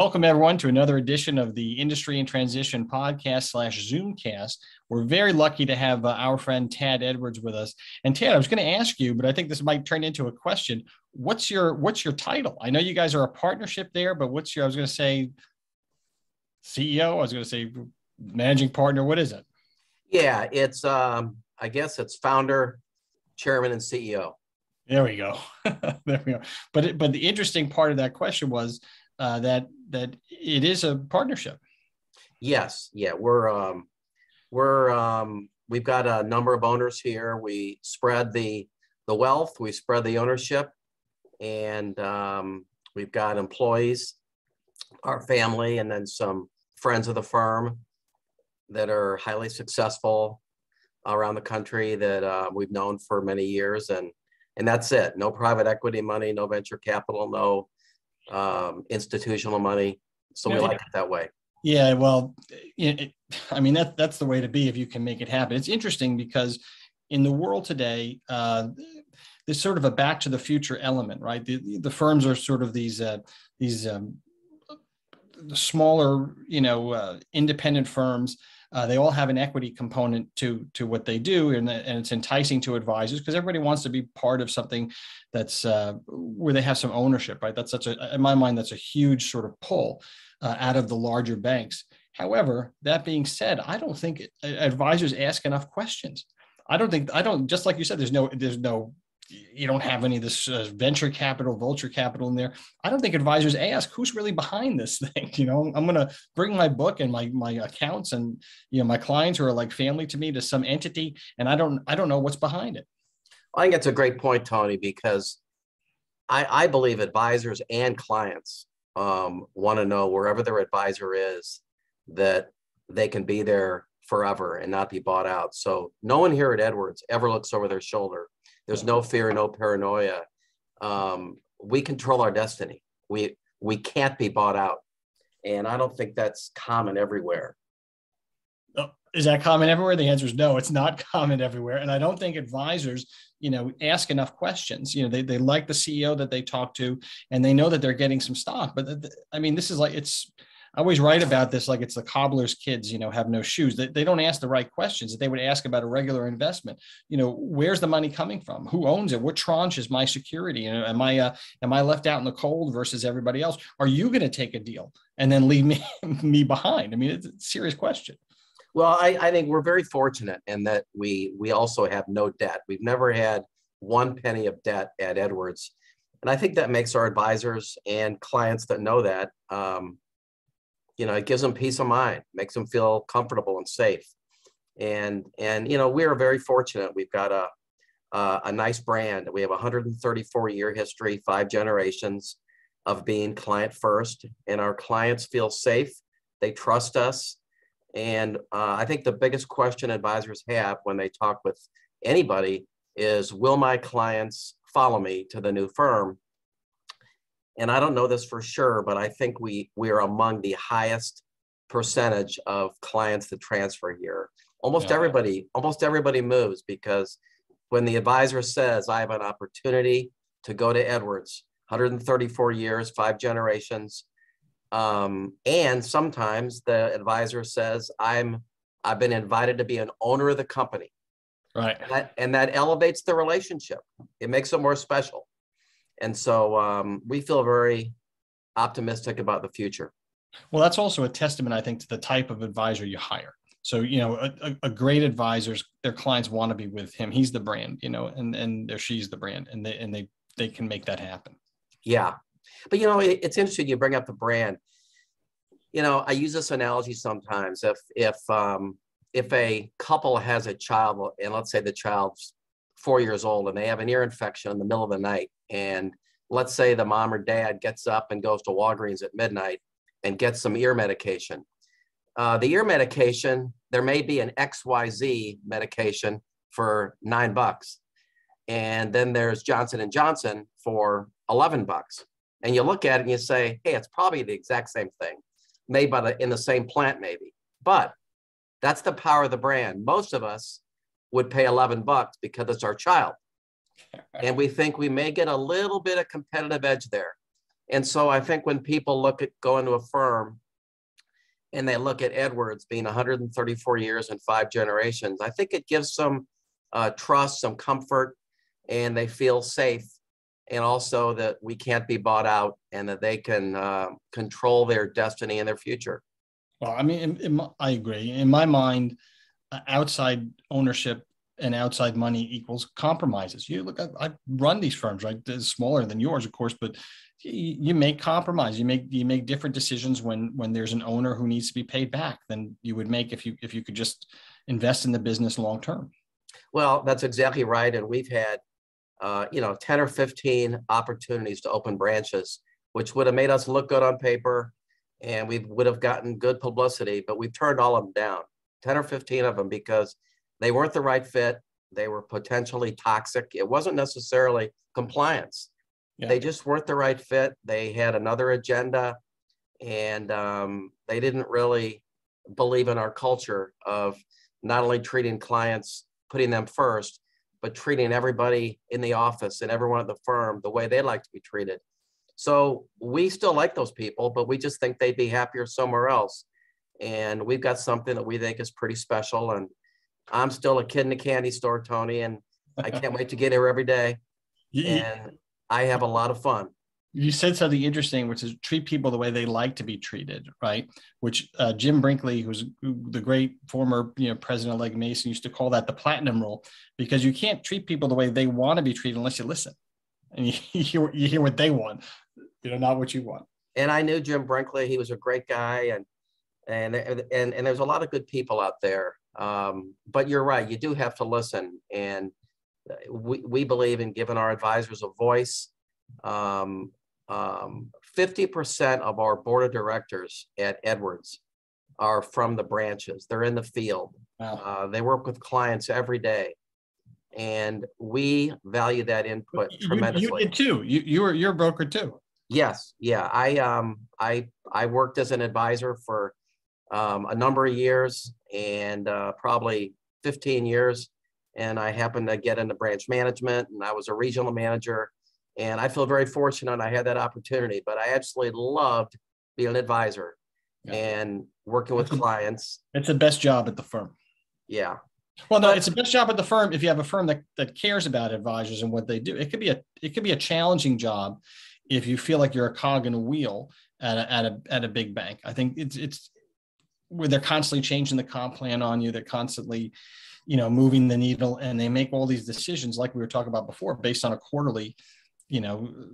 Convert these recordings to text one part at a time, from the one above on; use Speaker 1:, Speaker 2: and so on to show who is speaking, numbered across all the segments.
Speaker 1: Welcome, everyone, to another edition of the Industry in Transition podcast / Zoomcast. We're very lucky to have our friend Tad Edwards with us. And Tad, I was going to ask you, but I think this might turn into a question. What's your title? I know you guys are a partnership there, but I was going to say CEO. I was going to say managing partner. What is it?
Speaker 2: Yeah, it's I guess it's founder, chairman, and CEO.
Speaker 1: There we go. There we go. But the interesting part of that question was that it is a partnership.
Speaker 2: Yes, yeah, we've got a number of owners here. We spread the wealth, we spread the ownership, and we've got employees, our family, and then some friends of the firm that are highly successful around the country that we've known for many years, and that's it. No private equity money, no venture capital, no institutional money. So we like it that way.
Speaker 1: Yeah, well, that's the way to be if you can make it happen. It's interesting because in the world today, there's sort of a back to the future element, right? The firms are sort of these smaller, independent firms. They all have an equity component to what they do, and it's enticing to advisors because everybody wants to be part of something that's where they have some ownership, right? In my mind, that's a huge sort of pull out of the larger banks. However, that being said, I don't think advisors ask enough questions. Just like you said, there's no. You don't have any of this venture capital, vulture capital in there. I don't think advisors ask who's really behind this thing. I'm going to bring my book and my accounts and, my clients who are like family to me to some entity. And I don't know what's behind it.
Speaker 2: I think it's a great point, Tony, because I believe advisors and clients want to know wherever their advisor is that they can be there forever and not be bought out. So no one here at Edwards ever looks over their shoulder. There's no fear, no paranoia. We control our destiny. We can't be bought out. And I don't think that's common everywhere.
Speaker 1: Is that common everywhere? The answer is no, it's not common everywhere. And I don't think advisors, ask enough questions. They like the CEO that they talk to, and they know that they're getting some stock. But this is like, I always write about this like it's the cobbler's kids, have no shoes. They don't ask the right questions that they would ask about a regular investment. Where's the money coming from? Who owns it? What tranche is my security? Am I left out in the cold versus everybody else? Are you going to take a deal and then leave me behind? It's a serious question.
Speaker 2: Well, I think we're very fortunate in that we also have no debt. We've never had one penny of debt at Edwards. And I think that makes our advisors and clients that know that, it gives them peace of mind, makes them feel comfortable and safe. And we are very fortunate. We've got a nice brand. We have a 134-year history, 5 generations of being client first, and our clients feel safe. They trust us. And I think the biggest question advisors have when they talk with anybody is, will my clients follow me to the new firm? And I don't know this for sure, but I think we are among the highest percentage of clients that transfer here. Almost everybody moves because when the advisor says, I have an opportunity to go to Edwards, 134 years, 5 generations, and sometimes the advisor says, I've been invited to be an owner of the company.
Speaker 1: Right.
Speaker 2: And that elevates the relationship. It makes it more special. And so we feel very optimistic about the future.
Speaker 1: Well, that's also a testament, I think, to the type of advisor you hire. So, a great advisor, their clients want to be with him. He's the brand, and she's the brand, and they can make that happen.
Speaker 2: Yeah. But, it's interesting you bring up the brand. I use this analogy sometimes. If a couple has a child, and let's say the child's 4 years old and they have an ear infection in the middle of the night, and let's say the mom or dad gets up and goes to Walgreens at midnight and gets some ear medication. The ear medication, there may be an XYZ medication for $9. And then there's Johnson & Johnson for $11. And you look at it and you say, hey, it's probably the exact same thing, made in the same plant maybe. But that's the power of the brand. Most of us would pay $11 because it's our child. And we think we may get a little bit of competitive edge there. And so I think when people look at going to a firm and they look at Edwards being 134 years and 5 generations, I think it gives some trust, some comfort, and they feel safe. And also that we can't be bought out and that they can control their destiny and their future.
Speaker 1: Well, I mean, I agree. In my mind, outside ownership and outside money equals compromises. You look, I run these firms, right? They're smaller than yours, of course, but you make compromise. You make different decisions when there's an owner who needs to be paid back than you would make if you could just invest in the business long term.
Speaker 2: Well, that's exactly right. And we've had 10 or 15 opportunities to open branches, which would have made us look good on paper and we would have gotten good publicity, but we've turned all of them down, 10 or 15 of them, because they weren't the right fit. They were potentially toxic. It wasn't necessarily compliance. Yeah. They just weren't the right fit. They had another agenda, and they didn't really believe in our culture of not only treating clients, putting them first, but treating everybody in the office and everyone at the firm the way they like to be treated. So we still like those people, but we just think they'd be happier somewhere else. And we've got something that we think is pretty special. And I'm still a kid in a candy store, Tony, and I can't wait to get here every day. And I have a lot of fun.
Speaker 1: You said something interesting, which is treat people the way they like to be treated, right? Which Jim Brinkley, who's the great former president of Legg Mason, used to call that the platinum rule, because you can't treat people the way they want to be treated unless you listen and you hear what they want, not what you want.
Speaker 2: And I knew Jim Brinkley; he was a great guy, and there's a lot of good people out there. But you're right; you do have to listen, and we believe in giving our advisors a voice. 50% of our board of directors at Edwards are from the branches. They're in the field. Wow. They work with clients every day, and we value that input tremendously.
Speaker 1: You did too. You're a broker too.
Speaker 2: Yes. Yeah. I worked as an advisor for a number of years, and probably 15 years. And I happened to get into branch management, and I was a regional manager. And I feel very fortunate I had that opportunity, but I absolutely loved being an advisor and working with clients.
Speaker 1: It's the best job at the firm.
Speaker 2: Yeah.
Speaker 1: Well, no, it's the best job at the firm if you have a firm that cares about advisors and what they do. It could be a challenging job if you feel like you're a cog in a wheel at a big bank. I think it's where they're constantly changing the comp plan on you. They're constantly, moving the needle, and they make all these decisions like we were talking about before based on a quarterly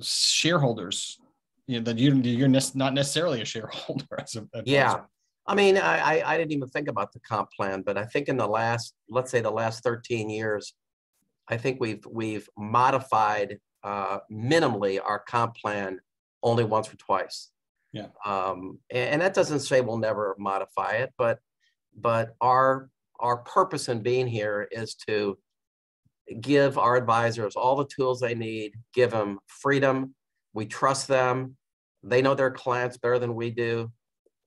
Speaker 1: shareholders, that you're not necessarily a shareholder as a advisor.
Speaker 2: Yeah. I mean, I didn't even think about the comp plan, but I think in let's say the last 13 years, I think we've modified minimally our comp plan only once or twice.
Speaker 1: Yeah.
Speaker 2: And that doesn't say we'll never modify it, but our purpose in being here is to give our advisors all the tools they need, give them freedom. We trust them. They know their clients better than we do.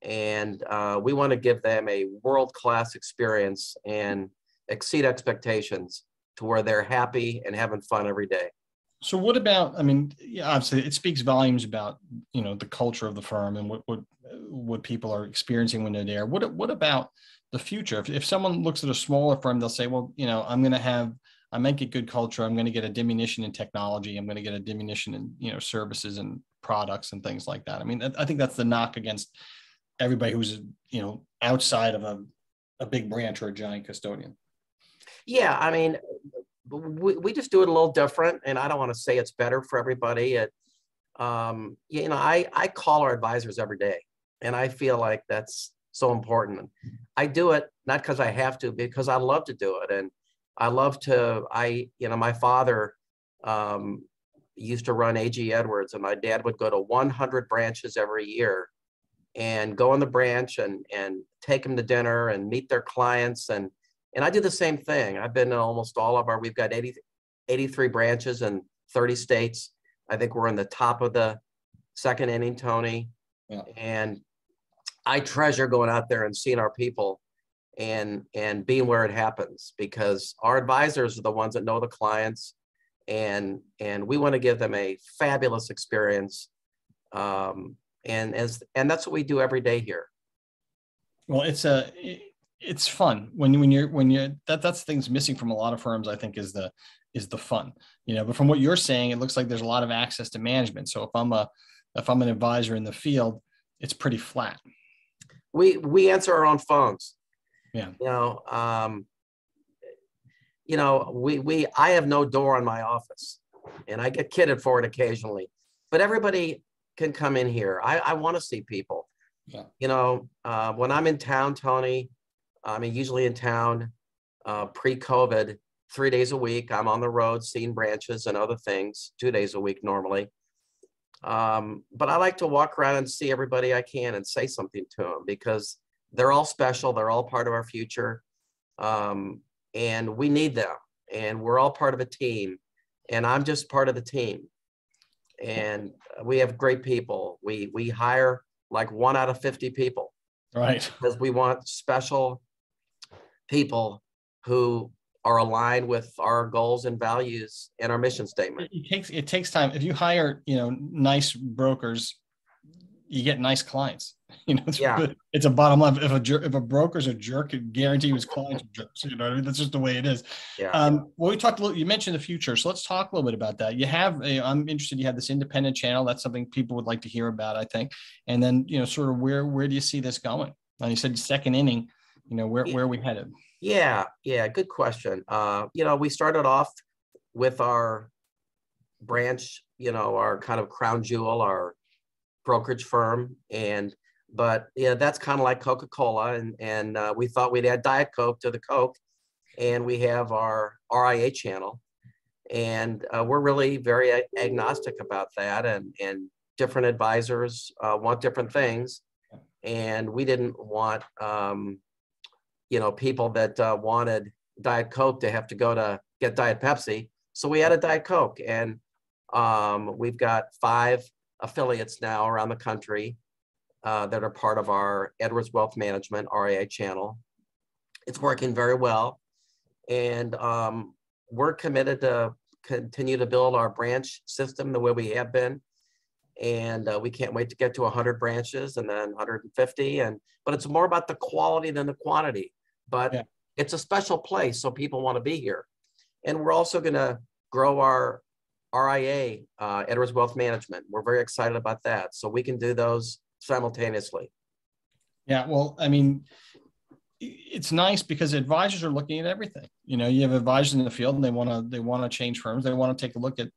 Speaker 2: And we want to give them a world-class experience and exceed expectations to where they're happy and having fun every day.
Speaker 1: So what about, obviously it speaks volumes about, the culture of the firm and what people are experiencing when they're there. What about the future? If someone looks at a smaller firm, they'll say, well, I might get good culture. I'm going to get a diminution in technology. I'm going to get a diminution in, services and products and things like that. I think that's the knock against everybody who's, outside of a big branch or a giant custodian.
Speaker 2: Yeah. We just do it a little different, and I don't want to say it's better for everybody. I call our advisors every day, and I feel like that's so important. I do it not because I have to, because I love to do it. And I love to, my father used to run AG Edwards, and my dad would go to 100 branches every year and go in the branch and take them to dinner and meet their clients. And I do the same thing. I've been in almost all of we've got 83 branches in 30 states. I think we're in the top of the second inning, Tony. Yeah. And I treasure going out there and seeing our people and being where it happens, because our advisors are the ones that know the clients, and we want to give them a fabulous experience. And that's what we do every day here.
Speaker 1: Well, it's fun when you're that's things missing from a lot of firms, I think, is the fun, but from what you're saying, it looks like there's a lot of access to management. So if I'm an advisor in the field, it's pretty flat.
Speaker 2: We answer our own phones.
Speaker 1: Yeah.
Speaker 2: I have no door on my office, and I get kidded for it occasionally, but everybody can come in here. I want to see people.
Speaker 1: Yeah.
Speaker 2: When I'm in town, Tony, I'm usually in town pre-COVID, 3 days a week. I'm on the road seeing branches and other things, 2 days a week normally. But I like to walk around and see everybody I can and say something to them, because they're all special. They're all part of our future. And we need them. And we're all part of a team. And I'm just part of the team. And we have great people. We hire like 1 out of 50 people.
Speaker 1: Right.
Speaker 2: Because we want special people who are aligned with our goals and values and our mission statement.
Speaker 1: It takes time. If you hire, nice brokers, you get nice clients. It's a bottom line. If a broker's a jerk, it guarantee his clients are jerks. You know what I mean? That's just the way it is.
Speaker 2: Yeah.
Speaker 1: Well, we talked a little. You mentioned the future, so let's talk a little bit about that. I'm interested. You have this independent channel. That's something people would like to hear about, I think. And then, sort of where do you see this going? And you said second inning. Where are we headed?
Speaker 2: Yeah. Good question. We started off with our branch, our kind of crown jewel, our brokerage firm. But that's kind of like Coca-Cola. And we thought we'd add Diet Coke to the Coke. And we have our RIA channel. And we're really very agnostic about that. And different advisors want different things. And we didn't want, people that wanted Diet Coke to have to go to get Diet Pepsi. So we added Diet Coke. And we've got 5 affiliates now around the country that are part of our Edwards Wealth Management RIA channel. It's working very well. And we're committed to continue to build our branch system the way we have been. And we can't wait to get to 100 branches and then 150. But it's more about the quality than the quantity. But It's a special place, so people want to be here. And we're also going to grow our RIA, Edwards Wealth Management. We're very excited about that. So we can do those simultaneously.
Speaker 1: Yeah, well, it's nice because advisors are looking at everything. You have advisors in the field, and they want to change firms. They want to take a look at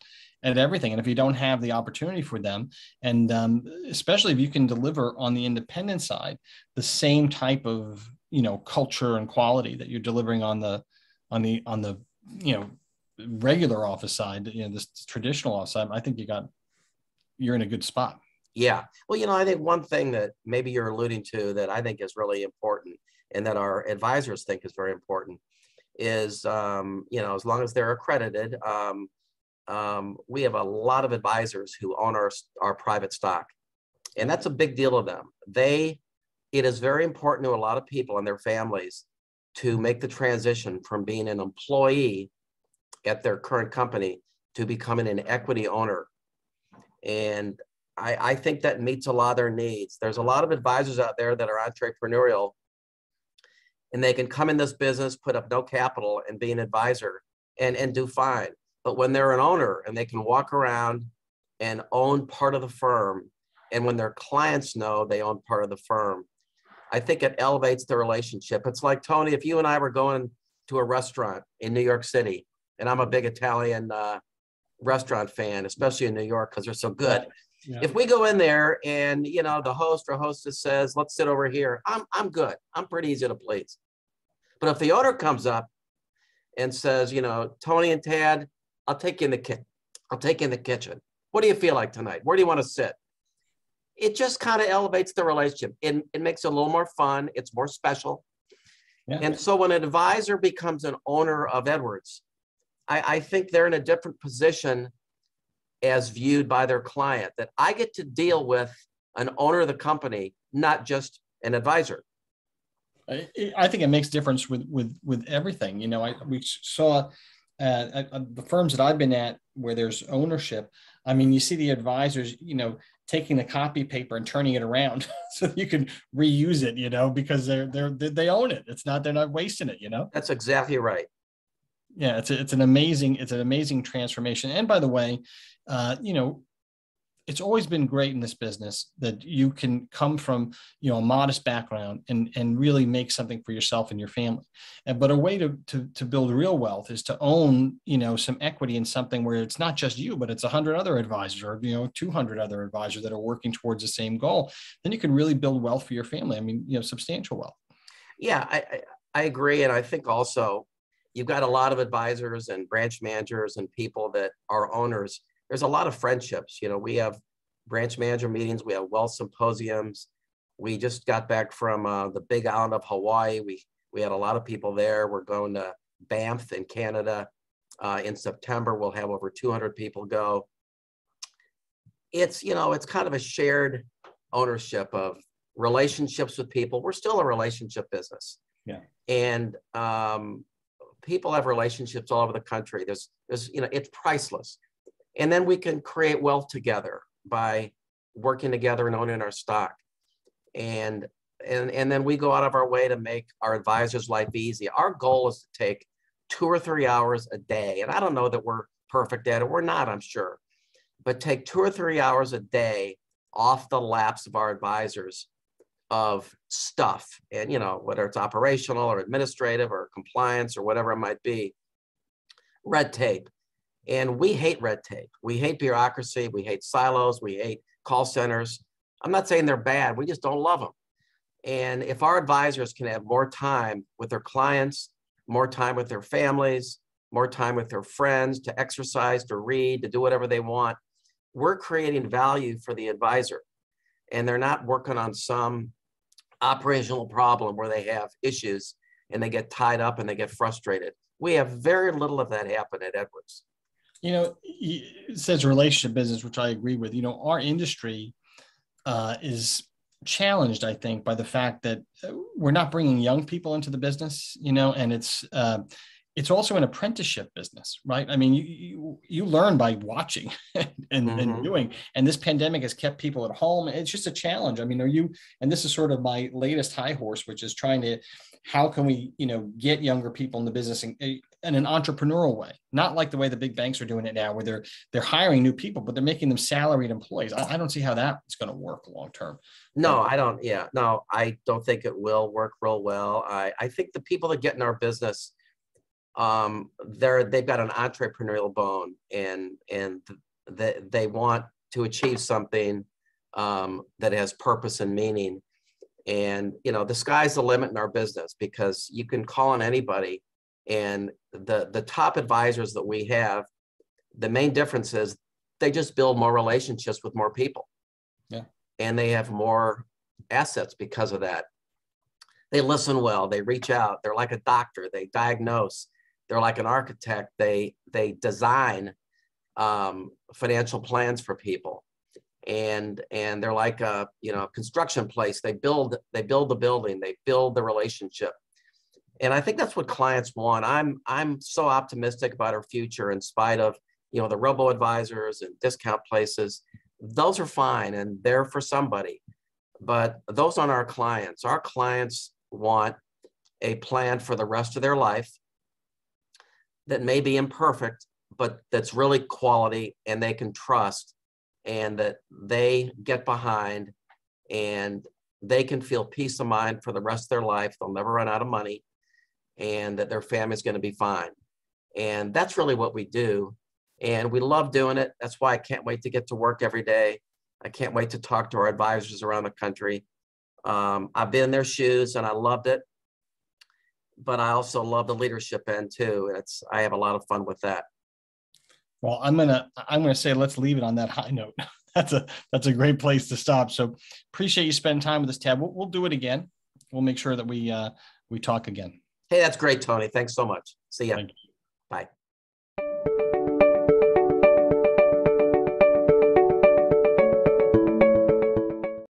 Speaker 1: everything. And if you don't have the opportunity for them, and especially if you can deliver on the independent side, the same type of culture and quality that you're delivering on the regular office side, this traditional office side, I think you're in a good spot.
Speaker 2: Yeah. Well, I think one thing that maybe you're alluding to that I think is really important and that our advisors think is very important is, as long as they're accredited, we have a lot of advisors who own our private stock. And that's a big deal to them. It is very important to a lot of people and their families to make the transition from being an employee at their current company to becoming an equity owner. And I think that meets a lot of their needs. There's a lot of advisors out there that are entrepreneurial, and they can come in this business, put up no capital, and be an advisor and do fine. But when they're an owner and they can walk around and own part of the firm, and when their clients know they own part of the firm, I think it elevates the relationship. It's like, Tony, if you and I were going to a restaurant in New York City, and I'm a big Italian restaurant fan, especially in New York because they're so good. Yeah. If we go in there and, the host or hostess says, let's sit over here, I'm good. I'm pretty easy to please. But if the owner comes up and says, Tony and Tad, I'll take you in the kitchen. I'll take you in the kitchen. What do you feel like tonight? Where do you want to sit? It just kind of elevates the relationship. It makes it a little more fun. It's more special. Yeah. And so when an advisor becomes an owner of Edwards, I think they're in a different position as viewed by their client, that I get to deal with an owner of the company, not just an advisor.
Speaker 1: I think it makes difference with everything. We saw at the firms that I've been at where there's ownership. You see the advisors, taking the copy paper and turning it around so that you can reuse it, because they own it. They're not wasting it,
Speaker 2: That's exactly right.
Speaker 1: Yeah, it's an amazing transformation. And by the way, it's always been great in this business that you can come from, a modest background and really make something for yourself and your family. But a way to build real wealth is to own, some equity in something where it's not just you, but it's 100 other advisors or, 200 other advisors that are working towards the same goal. Then you can really build wealth for your family. I mean, substantial wealth.
Speaker 2: Yeah, I agree. And I think also you've got a lot of advisors and branch managers and people that are owners. There's a lot of friendships. We have branch manager meetings, we have wealth symposiums. We just got back from the big island of Hawaii. We had a lot of people there. We're going to Banff in Canada in September. We'll have over 200 people go. It's, it's kind of a shared ownership of relationships with people. We're still a relationship business.
Speaker 1: Yeah.
Speaker 2: And people have relationships all over the country. There's, it's priceless. And then we can create wealth together by working together and owning our stock. And then we go out of our way to make our advisors' life easy. Our goal is to take 2 or 3 hours a day. And I don't know that we're perfect at it. We're not, I'm sure. But take 2 or 3 hours a day off the laps of our advisors of stuff. And, whether it's operational or administrative or compliance or whatever it might be, red tape. And we hate red tape. We hate bureaucracy. We hate silos. We hate call centers. I'm not saying they're bad. We just don't love them. And if our advisors can have more time with their clients, more time with their families, more time with their friends to exercise, to read, to do whatever they want, we're creating value for the advisor. And they're not working on some operational problem where they have issues and they get tied up and they get frustrated. We have very little of that happen at Edwards.
Speaker 1: It says relationship business, which I agree with. Our industry is challenged, I think, by the fact that we're not bringing young people into the business, and it's also an apprenticeship business, right? I mean, you learn by watching and doing, and this pandemic has kept people at home. It's just a challenge. I mean, and this is sort of my latest high horse, which is how can we, get younger people in the business in an entrepreneurial way, not like the way the big banks are doing it now, where they're hiring new people, but they're making them salaried employees. I don't see how that's going to work long term.
Speaker 2: No, I don't. Yeah, no, I don't think it will work real well. I think the people that get in our business, they've got an entrepreneurial bone, and they want to achieve something that has purpose and meaning. And the sky's the limit in our business, because you can call on anybody. And the top advisors that we have, the main difference is they just build more relationships with more people.
Speaker 1: Yeah.
Speaker 2: And they have more assets because of that. They listen well, they reach out, they're like a doctor, they diagnose, they're like an architect, they design financial plans for people. And they're like a construction place. They build the building, they build the relationship. And I think that's what clients want. I'm so optimistic about our future, in spite of the robo advisors and discount places. Those are fine and they're for somebody, but those aren't our clients. Our clients want a plan for the rest of their life that may be imperfect, but that's really quality and they can trust, and that they get behind, and they can feel peace of mind for the rest of their life. They'll never run out of money, and that their family's going to be fine. And that's really what we do. And we love doing it. That's why I can't wait to get to work every day. I can't wait to talk to our advisors around the country. I've been in their shoes and I loved it, but I also love the leadership end too. I have a lot of fun with that.
Speaker 1: Well, I'm gonna say let's leave it on that high note. That's a great place to stop. So appreciate you spending time with us, Ted. We'll do it again. We'll make sure that we talk again.
Speaker 2: Hey, that's great, Tony. Thanks so much. See ya.
Speaker 1: Thank you.
Speaker 2: Bye.